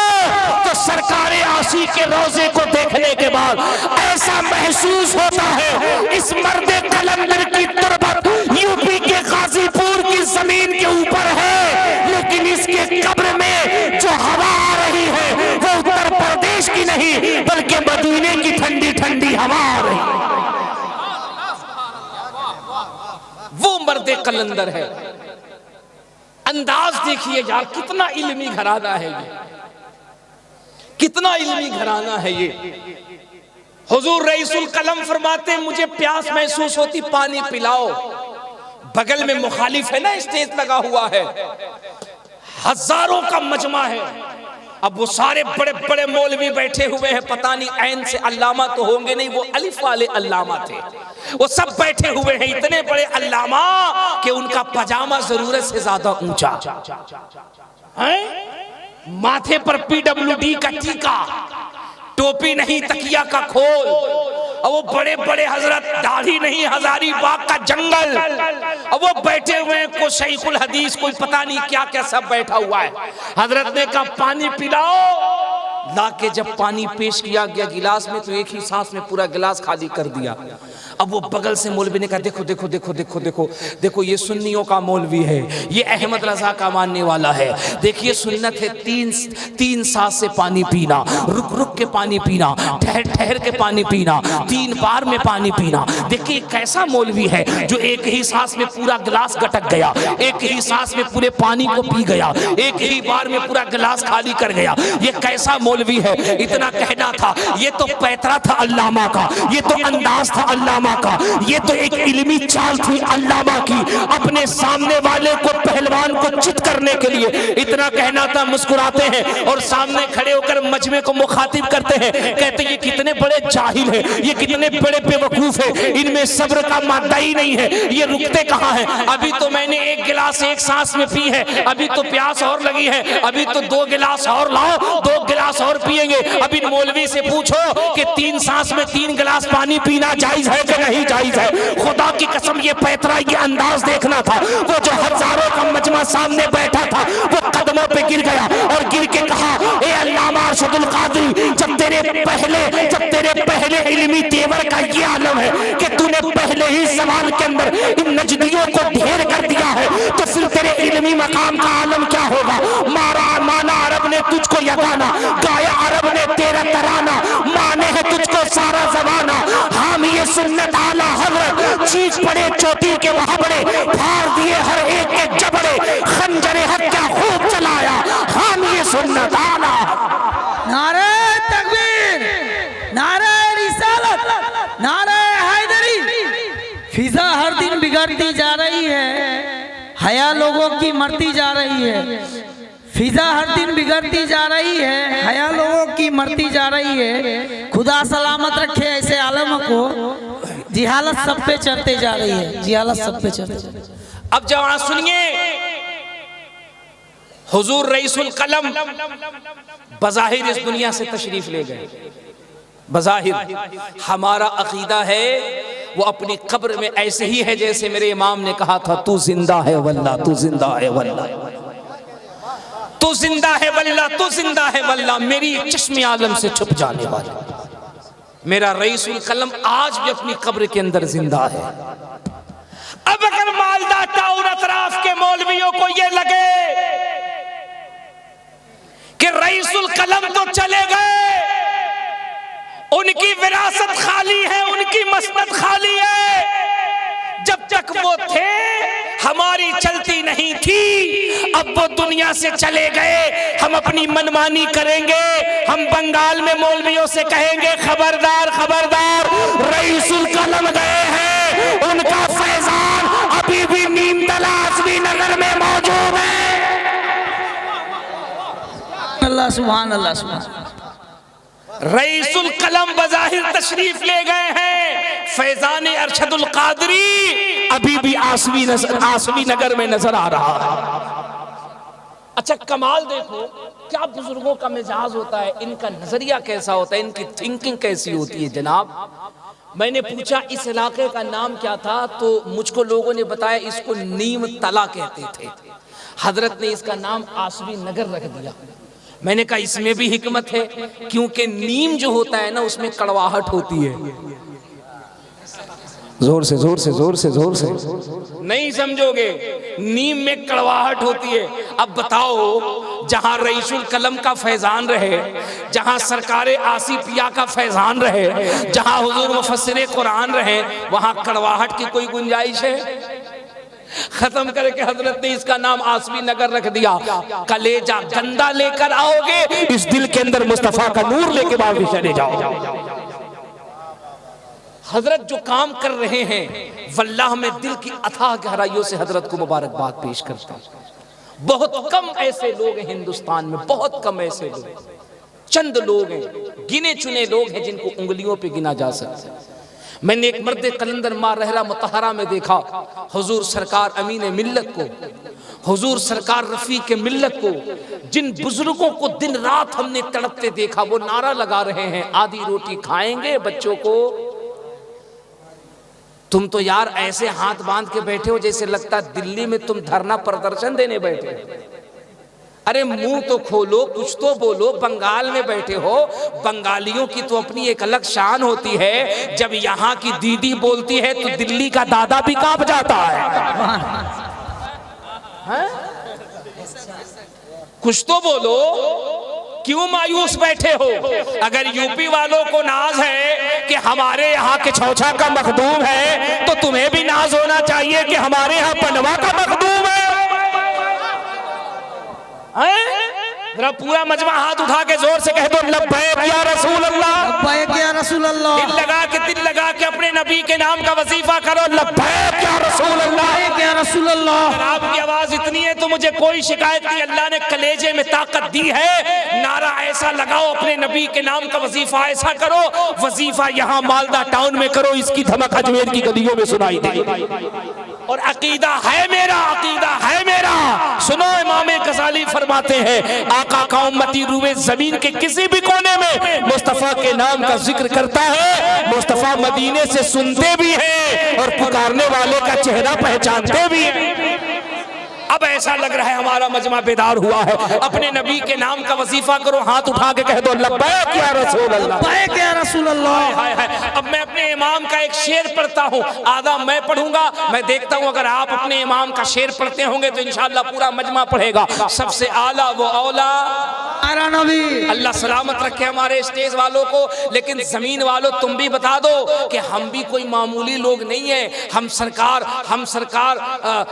तो सरकारे आशी के रोजे को देखने के बाद ऐसा महसूस होता है इस मर्दे कलंदर की तुरबत यूपी के गाजीपुर की जमीन के ऊपर है, लेकिन इसके कब्र में जो हवा आ रही है वो उत्तर प्रदेश की नहीं बल्कि मदीने की ठंडी ठंडी हवा आ रही है। वो मर्दे कलंदर है। अंदाज देखिए यार, कितना इल्मी घराना है ये, कितना इल्मी घराना है ये। हुजूर रईसुल कलम फरमाते मुझे प्यास महसूस होती, पानी पिलाओ। बगल में मुखालिफ है ना, स्टेज लगा हुआ है, हजारों का मजमा है। अब वो सारे बड़े बड़े मौलवी बैठे हुए हैं, पता नहीं ऐन से अल्लामा तो होंगे नहीं, वो अलिफ वाले अल्लामा थे। वो सब बैठे हुए हैं, इतने बड़े अल्लामा कि उनका पजामा जरूरत से ज्यादा ऊंचा है, माथे पर PWD का टीका, टोपी नहीं तकिया का खोल, और वो बड़े बड़े हजरत, दाढ़ी नहीं हजारीबाग का जंगल, और वो बैठे हुए हैं, कोई शैखुल हदीस, कोई पता नहीं क्या क्या सब बैठा हुआ है। हजरत ने कहा पानी पिलाओ। लाके जब पानी पेश किया गया गिलास में तो एक ही सांस में पूरा गिलास खाली कर दिया। अब वो बगल से मौलवी ने कहा देखो देखो देखो देखो देखो देखो, ये सुन्नियों का मौलवी है, ये अहमद रजा का मानने वाला है। देखिए सुन्नत है तीन सांस से पानी पीना, रुक रुक के पानी पीना, ठहर ठहर के पानी पीना, 3 बार में पानी पीना। देखिए कैसा मौलवी है जो एक ही सांस में पूरा गिलास गटक गया, एक ही सांस में पूरे पानी को पी गया, एक ही बार में पूरा गिलास खाली कर गया। ये कैसा मौलवी है। इतना कहना था, ये तो पैतरा था अल्लामा का, ये तो अंदाज था अल्लामा का, ये तो एक इल्मी चाल थी अल्लामा की, अपने सामने वाले को पहलवान को चित करने के लिए। इतना कहना था, मुस्कुराते हैं और सामने खड़े होकर मजमे को मुखातिब करते हैं, कहते ये कितने बड़े जाहिल है, ये कितने बड़े बेवकूफ है, इनमें सब्र का मादा ही नहीं है, ये रुकते कहाँ हैं। अभी तो मैंने एक गिलास एक सांस में पी है, अभी तो प्यास और लगी है, अभी तो 2 गिलास और लाओ, 2 गिलास और पिएंगे। अब इन मौलवी से पूछो कि 3 सांस में 3 गिलास पानी पीना जायज है कि नहीं जायज है। खुदा की कसम ये पैतरा, ये अंदाज देखना था। वो जो हजारों का मजमा सामने बैठा था वो कदमों पे गिर गया और गिर के कहा, ए अल्लामा अरशदुल कादरी, जब तेरे पहले इल्मी तेवर का ये आलम है कि तूने पहले ही सवाल के अंदर इन नजदियों को ढेर कर दिया है, तो फिर तेरे इल्मी मकाम का आलम क्या होगा। माना अरब ने तुझको यगाना, गाया अरब ने तेरा तराना, माने है तुझको सारा जमाना। हम ये सुन्नत आला हजरत, चीज पड़े चोटी के वहां बड़े, फाड़ दिए हर एक के जबड़े, खंजरे हक क्या खूब चलाया, हम ये सुन्नत आला। नारे तकबीर, नारे रिसालत, नारे हैदरी। फिजा हर दिन बिगड़ती जा रही है, हया लोगों की मरती जा रही है। फिजा हर दिन बिगड़ती जा रही है, हया लोगों की मरती जा रही है। खुदा सलामत रखे ऐसे आलम को। जिहालत सब पे चढ़ते जा रही है, जिहालत सब पे चढ़ते। अब जवान सुनिए, हुजूर रईसुल कलम बज़ाहिर इस दुनिया से तशरीफ ले गए। बज़ाहिर हमारा अकीदा है वो अपनी कब्र में ऐसे ही है जैसे मेरे इमाम ने कहा था, तू जिंदा है वल्लाह, तू जिंदा है वल्लाह, तू जिंदा है वल्लाह, तू जिंदा है वल्लाह, मेरी चश्मे आलम से छुप जाने वाला मेरा रईसुल कलम आज भी अपनी कब्र के अंदर जिंदा है। अब अगर मालदा टाउन अतराफ के मौलवियों को ये लगे कि रईसुल कलम तो चले गए, उनकी विरासत खाली है, उनकी मसनद खाली है, जब तक वो थे हमारी चलती नहीं थी, अब वो दुनिया से चले गए, हम अपनी मनमानी करेंगे। हम बंगाल में मौलवियों से कहेंगे खबरदार खबरदार, रईसुल कलम गए हैं, उनका फैजान अभी भी नीमतला आसवी नगर में मौजूद है। अल्लाह सुभान अल्लाह सुभान। रईसुल कलम बज़ाहिर तशरीफ ले गए हैं, फैजान अरशदुल कादरी अभी भी आसवी नगर में नजर आ रहा है। अच्छा कमाल देखो, क्या बुजुर्गों का मिजाज होता है, इनका नजरिया कैसा होता है, इनकी थिंकिंग कैसी होती है जनाब। मैंने पूछा इस इलाके का नाम क्या था, तो मुझको लोगों ने बताया इसको नीम तला कहते थे। हजरत ने इसका नाम आसवी नगर रख दिया। मैंने कहा इसमें भी हिकमत है, क्योंकि नीम जो होता है ना उसमें कड़वाहट होती है। जोर से जोर से जोर से जोर से नहीं समझोगे, नीम में कड़वाहट होती है। अब बताओ, जहां रईसुल कलम का फैजान रहे, जहां सरकारे आसिफिया का फैजान रहे, जहां हुजूर मुफस्सिरे कुरान रहे, वहां कड़वाहट की कोई गुंजाइश है? खत्म करके हजरत ने इसका नाम आसवी नगर रख दिया। कलेजा गंदा लेकर आओगे, इस दिल के अंदर मुस्तफा का नूर लेके वापस चले जाओ। हजरत जो काम कर रहे हैं, वल्लाह में दिल की अथाह गहराइयों से हजरत को मुबारकबाद पेश करता हूं। बहुत कम ऐसे लोग हैं हिंदुस्तान में, बहुत कम ऐसे लोग, चंद लोग हैं, गिने चुने लोग हैं जिनको उंगलियों पे गिना जा सकता है। मैंने एक मर्द कलंदर माँ रहरा मुतहरा में देखा, हुजूर सरकार अमीन मिल्लत को, हुजूर सरकार रफीक मिल्लत को, जिन बुजुर्गों को दिन रात हमने तड़पते देखा, वो नारा लगा रहे हैं आधी रोटी खाएंगे बच्चों को। तुम तो यार ऐसे हाथ बांध के बैठे हो जैसे लगता है दिल्ली में तुम धरना प्रदर्शन देने बैठे हो। अरे मुंह तो खोलो, कुछ तो बोलो। बंगाल में बैठे हो, बंगालियों की तो अपनी एक अलग शान होती है। जब यहाँ की दीदी बोलती है तो दिल्ली का दादा भी कांप जाता है? कुछ तो बोलो, क्यों मायूस बैठे हो? अगर यूपी वालों को नाज है कि हमारे यहाँ के छौछा का मखदूम है, तो तुम्हें भी नाज होना चाहिए कि हमारे यहाँ पनवा का मखदूम है। जरा पूरा मजमा हाथ उठा के जोर से कह दो लब्बैक या रसूल अल्लाह, लब्बैक या रसूल अल्लाह। दिल लगा के अपने नबी के नाम का वजीफा करो, लब्बैक या रसूल अल्लाह, या रसूल अल्लाह। आपकी आवाज इतनी है तो मुझे कोई शिकायत नहीं, अल्लाह ने कलेजे में ताकत दी है। नारा ऐसा लगाओ, अपने नबी के नाम का वजीफा ऐसा करो। वजीफा यहाँ मालदा टाउन में करो, इसकी धमक अजमेर की गलियों में सुनाई दे। और अकीदा है मेरा, अकीदा है मेरा। सुनो, इमाम गजाली फरमाते हैं, आका का उम्मती रूए जमीन के किसी भी कोने में मुस्तफा के नाम का जिक्र करता है, मुस्तफा मदीने से सुनते भी हैं और पुकारने वाले का चेहरा पहचानते भी हैं। अब ऐसा लग रहा है हमारा मजमा बेदार हुआ है। अपने नबी के नाम का वजीफा करो, हाथ उठा के कह दो लब्बैक या रसूल अल्लाह, लब्बैक या रसूल अल्लाह। हाय हाय। अब मैं अपने इमाम का एक शेर पढ़ता हूँ, आधा मैं पढ़ूंगा। मैं देखता हूँ अगर आप अपने इमाम का शेर पढ़ते होंगे तो इंशाअल्लाह पूरा मजमा पढ़ेगा। सबसे आला वो औला नबी। अल्लाह सलामत रखे हमारे स्टेज वालों को। लेकिन जमीन वालों, तुम भी बता दो कि हम भी कोई मामूली लोग नहीं है। हम सरकार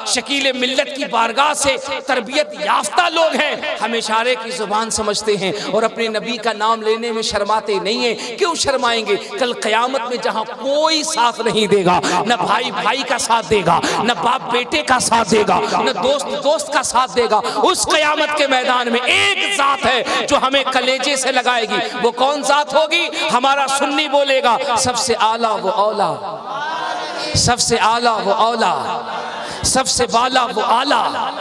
शकील मिल्लत की बारगाह से तरबियत याफ्ता लोग हैं। हम इशारे की जुबान समझते हैं और अपने नबी का नाम लेने में शर्माते नहीं हैं। क्यों शर्माएंगे? कल क़यामत में जहां कोई साथ नहीं देगा, न भाई भाई का साथ देगा, न बाप बेटे का साथ देगा, न दोस्त दोस्त का साथ देगा, उस क़यामत के मैदान में एक जात है जो हमें कलेजे से लगाएगी। वो कौन जात होगी? हमारा सुन्नी बोलेगा, सबसे आला वो औला, सबसे आला वो औला, सबसे बाला वो आला,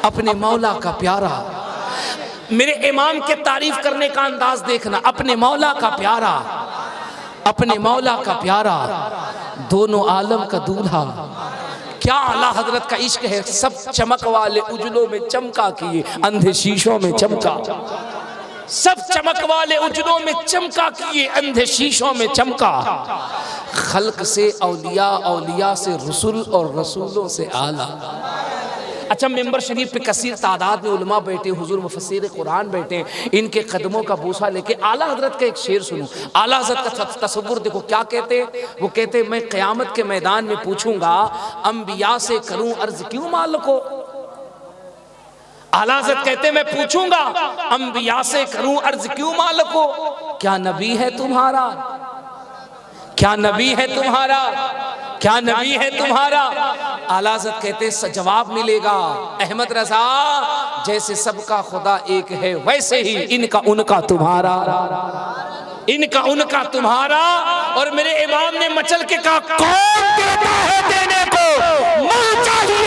अपने मौला का प्यारा। मेरे इमाम के तारीफ करने का अंदाज देखना, अपने मौला का प्यारा, अपने मौला का प्यारा, दोनों आलम का दूल्हा। क्या आला हजरत का इश्क है। सब चमक वाले उजलों में चमका किए, अंधे शीशों में चमका। सब चमक वाले उजलों में चमका किए, अंधे शीशों में चमका। खल्क से औलिया, औलिया से रसूल और रसूलों से आला। अच्छा, मेंबर शरीफ पे कसीर तादाद में उलमा बैठे, हुजूर मुफस्सिर कुरान बैठे, इनके कदमों का बूसा लेके आला हजरत का एक शेर सुनो। आला हजरत का तसव्वुर देखो क्या कहते। वो कहते, मैं क़यामत के मैदान में पूछूंगा, अंबिया से करूं अर्ज क्यों मालिको। आला हजरत कहते, मैं पूछूंगा अंबिया से करूं अर्ज क्यों मालिको, क्या नबी है तुम्हारा, क्या नबी है तुम्हारा, क्या नबी है तुम्हारा। आला हज़रत कहते जवाब मिलेगा, अहमद रज़ा जैसे सबका खुदा एक है वैसे ही इनका उनका तुम्हारा, इनका उनका तुम्हारा। और मेरे इमाम ने मचल के कहा, कौन देता है देने को, मां चाहिए